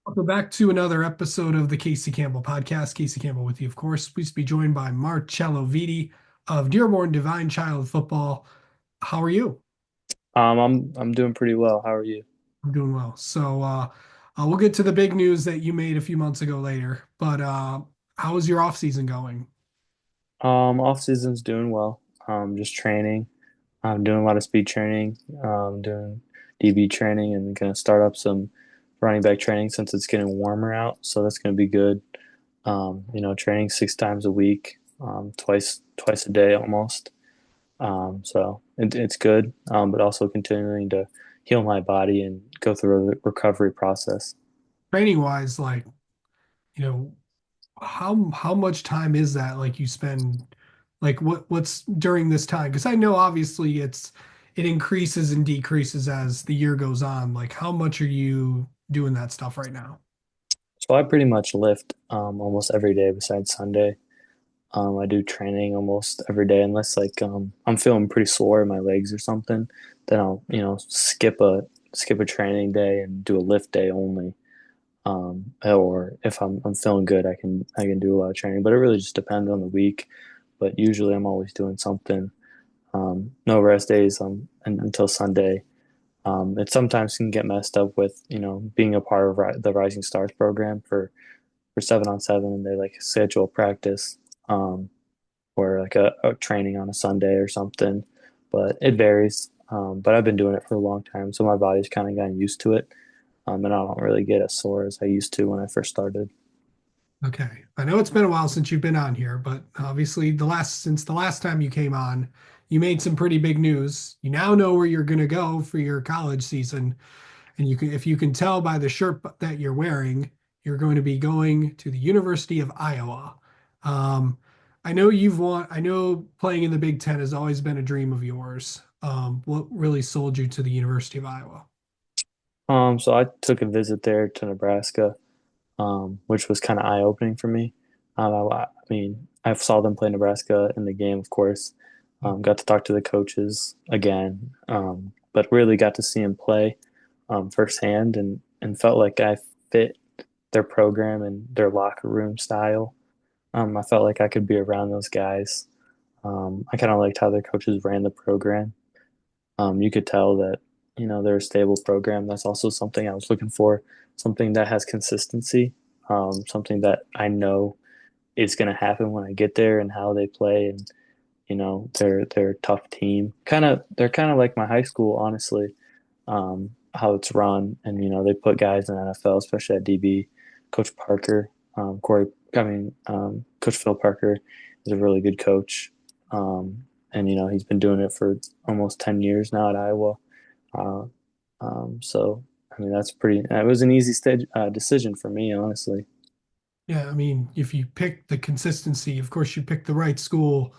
Welcome back to another episode of the Casey Campbell podcast. Casey Campbell with you, of course. Pleased to be joined by Marcello Vitti of Dearborn Divine Child Football. How are you? I'm doing pretty well. How are you? I'm doing well. We'll get to the big news that you made a few months ago later. But how is your off season going? Off season's doing well. Just training. I'm doing a lot of speed training. Doing DB training and gonna start up some running back training since it's getting warmer out. So that's gonna be good. Training 6 times a week, twice a day almost. It's good. But also continuing to heal my body and go through a recovery process. Training wise, you know, how much time is that like you spend like what's during this time? Because I know obviously it increases and decreases as the year goes on. Like how much are you doing that stuff right now? So I pretty much lift almost every day besides Sunday. I do training almost every day unless I'm feeling pretty sore in my legs or something. Then I'll skip a training day and do a lift day only. Or if I'm feeling good, I can do a lot of training. But it really just depends on the week. But usually I'm always doing something. No rest days until Sunday. It sometimes can get messed up with being a part of the Rising Stars program for 7-on-7, and they like schedule practice. Or like a training on a Sunday or something. But it varies. But I've been doing it for a long time, so my body's kind of gotten used to it. And I don't really get as sore as I used to when I first started. Okay. I know it's been a while since you've been on here, but obviously since the last time you came on, you made some pretty big news. You now know where you're going to go for your college season. And if you can tell by the shirt that you're wearing, you're going to be going to the University of Iowa. Um, I know playing in the Big Ten has always been a dream of yours. What really sold you to the University of Iowa? So I took a visit there to Nebraska, which was kind of eye opening for me. I saw them play Nebraska in the game, of course. Got to talk to the coaches again, but really got to see them play firsthand and felt like I fit their program and their locker room style. I felt like I could be around those guys. I kind of liked how their coaches ran the program. You could tell that they're a stable program. That's also something I was looking for, something that has consistency, something that I know is going to happen when I get there and how they play, and they're a tough team. They're kind of like my high school, honestly. How it's run, and they put guys in the NFL, especially at DB. Coach Parker, Coach Phil Parker is a really good coach. And he's been doing it for almost 10 years now at Iowa. Uh, so I mean that's pretty. It was an easy decision for me, honestly. Yeah, I mean, if you pick the consistency, of course, you pick the right school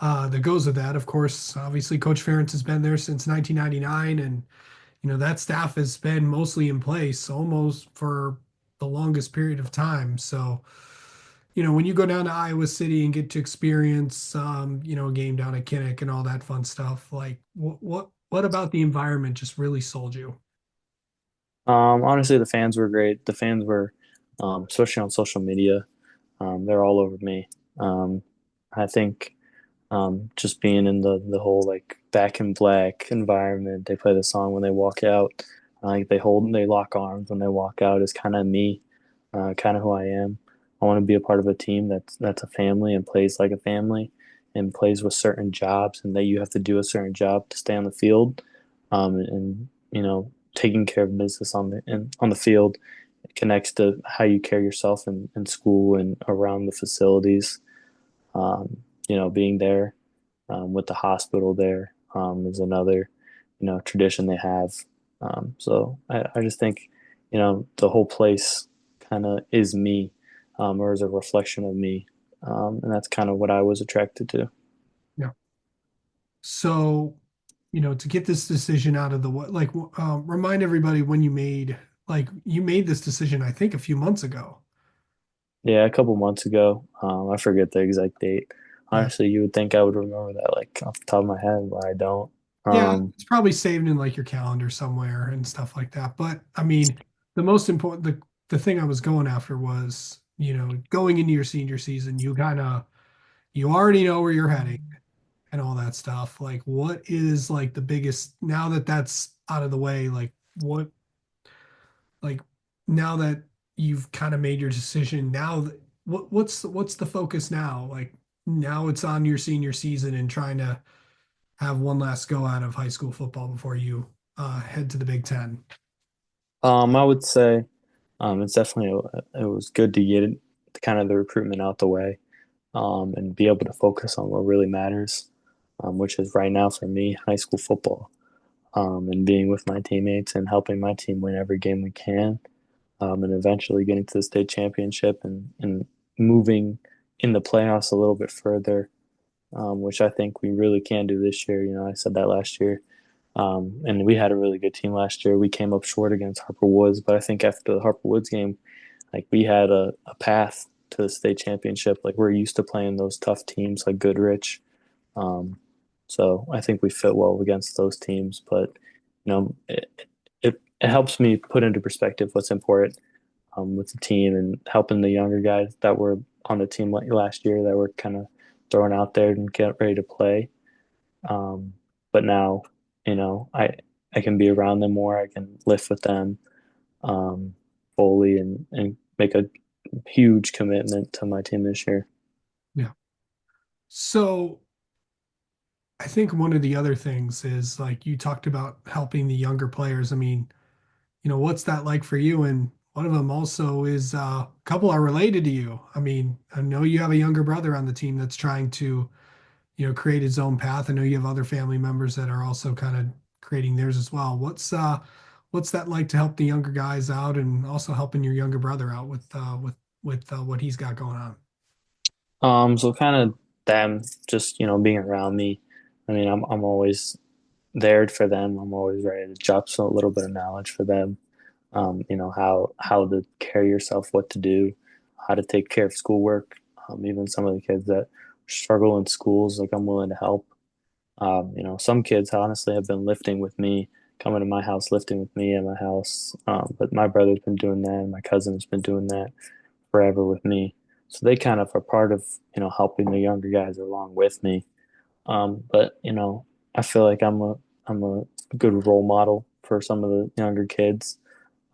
that goes with that. Of course, obviously, Coach Ferentz has been there since 1999, and that staff has been mostly in place almost for the longest period of time. So, when you go down to Iowa City and get to experience, a game down at Kinnick and all that fun stuff, like what about the environment just really sold you? Honestly, the fans were great. The fans were, especially on social media, they're all over me. I think just being in the whole like back in black environment, they play the song when they walk out. Like they lock arms when they walk out is kind of me, kind of who I am. I want to be a part of a team that's a family and plays like a family and plays with certain jobs, and that you have to do a certain job to stay on the field. And taking care of business on the field connects to how you carry yourself in school and around the facilities. Being there with the hospital there is another tradition they have. So I just think the whole place kind of is me, or is a reflection of me, and that's kind of what I was attracted to. Yeah. So, to get this decision out of the way, like, remind everybody when you made this decision, I think a few months ago. Yeah, a couple months ago, I forget the exact date. Yeah. Honestly, you would think I would remember that like off the top of my head, but I don't. Yeah, Um, it's probably saved in like your calendar somewhere and stuff like that. But I mean, the most important, the thing I was going after was, going into your senior season, you already know where you're heading and all that stuff. Like, what is like the biggest now that that's out of the way? Like now that you've kind of made your decision, what's the focus now? Like now it's on your senior season and trying to have one last go out of high school football before you head to the Big Ten. I would say it's definitely it was good to get kind of the recruitment out the way, and be able to focus on what really matters, which is right now for me high school football, and being with my teammates and helping my team win every game we can, and eventually getting to the state championship and moving in the playoffs a little bit further, which I think we really can do this year. You know, I said that last year. And we had a really good team last year. We came up short against Harper Woods, but I think after the Harper Woods game, like we had a path to the state championship. Like we're used to playing those tough teams like Goodrich. Um, so I think we fit well against those teams. But it helps me put into perspective what's important, with the team and helping the younger guys that were on the team like last year that were kind of thrown out there and get ready to play. But now, I can be around them more. I can lift with them, um, fully and make a huge commitment to my team this year. Yeah. So I think one of the other things is like you talked about helping the younger players. I mean, what's that like for you? And one of them also is a couple are related to you. I mean, I know you have a younger brother on the team that's trying to, create his own path. I know you have other family members that are also kind of creating theirs as well. What's that like to help the younger guys out and also helping your younger brother out with what he's got going on? So kind of them just being around me. I mean, I'm always there for them. I'm always ready to drop some a little bit of knowledge for them. How to carry yourself, what to do, how to take care of schoolwork. Even some of the kids that struggle in schools, like I'm willing to help. Some kids honestly have been lifting with me, coming to my house, lifting with me at my house. But my brother's been doing that, and my cousin's been doing that forever with me. So they kind of are part of helping the younger guys along with me. But I feel like I'm a good role model for some of the younger kids.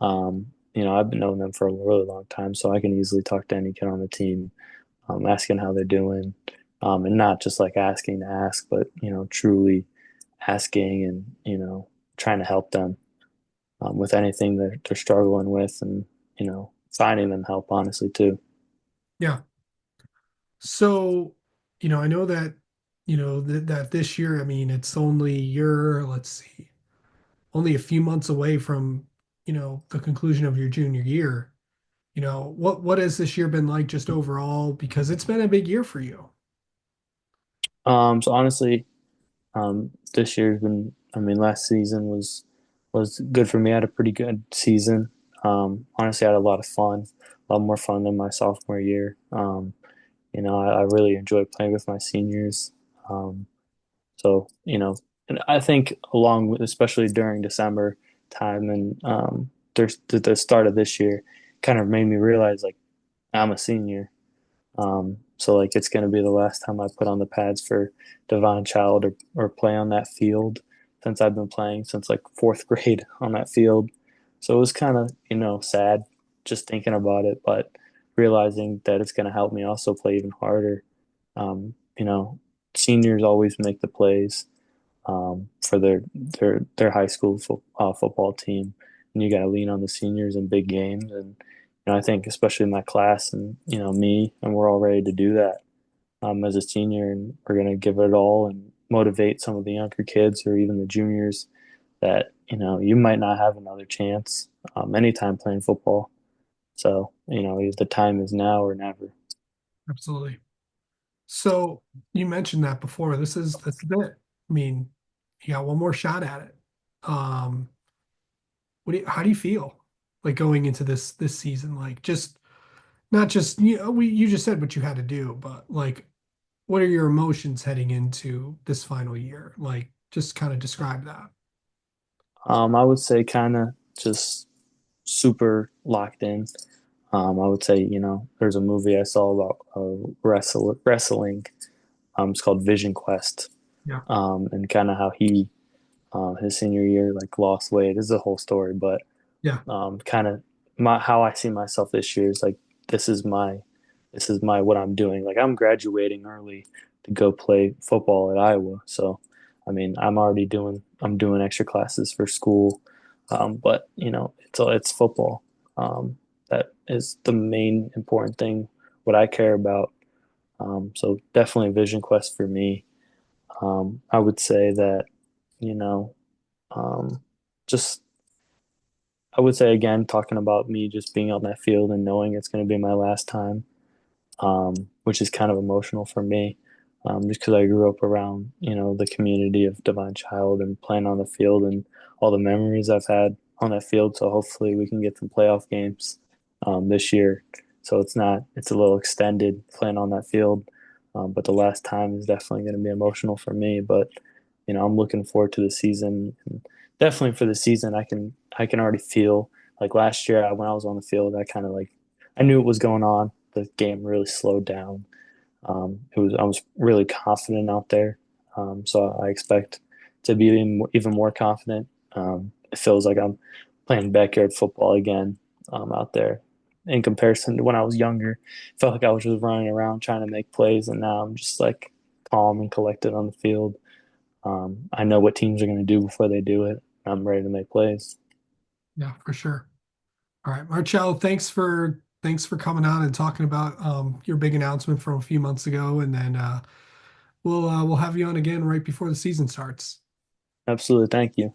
I've been knowing them for a really long time, so I can easily talk to any kid on the team, asking how they're doing, and not just like asking to ask, but truly asking and trying to help them, with anything that they're struggling with, and finding them help honestly too. Yeah. So, I know that, that this year, I mean, it's only let's see, only a few months away from, the conclusion of your junior year. What has this year been like just overall? Because it's been a big year for you. So honestly, this year's been. I mean, last season was good for me. I had a pretty good season. Honestly, I had a lot of fun, a lot more fun than my sophomore year. I really enjoyed playing with my seniors. Um, so and I think along with, especially during December time and there's the start of this year, kind of made me realize like I'm a senior. So like it's going to be the last time I put on the pads for Divine Child or play on that field, since I've been playing since like fourth grade on that field. So it was kind of, sad just thinking about it, but realizing that it's going to help me also play even harder. Um, you know, Seniors always make the plays, for their high school football team, and you got to lean on the seniors in big games. And I think especially my class and me, and we're all ready to do that, as a senior, and we're gonna give it all and motivate some of the younger kids or even the juniors that you might not have another chance, anytime playing football. So the time is now or never. Absolutely. So you mentioned that before. That's it. I mean, you got one more shot at it. Um, how do you feel like going into this season? Like just not just you just said what you had to do, but like what are your emotions heading into this final year? Like just kind of describe that. I would say kind of just super locked in. I would say, there's a movie I saw about wrestling. It's called Vision Quest, Yeah. and kind of how he, his senior year, like lost weight. This is a whole story, but Yeah. kind of my how I see myself this year is like this is my what I'm doing. Like I'm graduating early to go play football at Iowa. So, I mean, I'm doing extra classes for school, but it's football. That is the main important thing. What I care about. So definitely a vision quest for me. I would say that you know um, just I would say again talking about me just being on that field and knowing it's going to be my last time, which is kind of emotional for me, just because I grew up around the community of Divine Child and playing on the field and all the memories I've had on that field. So hopefully we can get some playoff games this year. So it's a little extended playing on that field, but the last time is definitely going to be emotional for me. But I'm looking forward to the season. And definitely for the season, I can already feel like last year when I was on the field, I kind of like I knew what was going on. The game really slowed down. I was really confident out there, so I expect to be even more confident. It feels like I'm playing backyard football again out there. In comparison to when I was younger, it felt like I was just running around trying to make plays, and now I'm just like calm and collected on the field. I know what teams are going to do before they do it. I'm ready to make plays. Yeah, for sure. All right, Marcello, thanks for coming on and talking about your big announcement from a few months ago, and then we'll have you on again right before the season starts. Absolutely, thank you.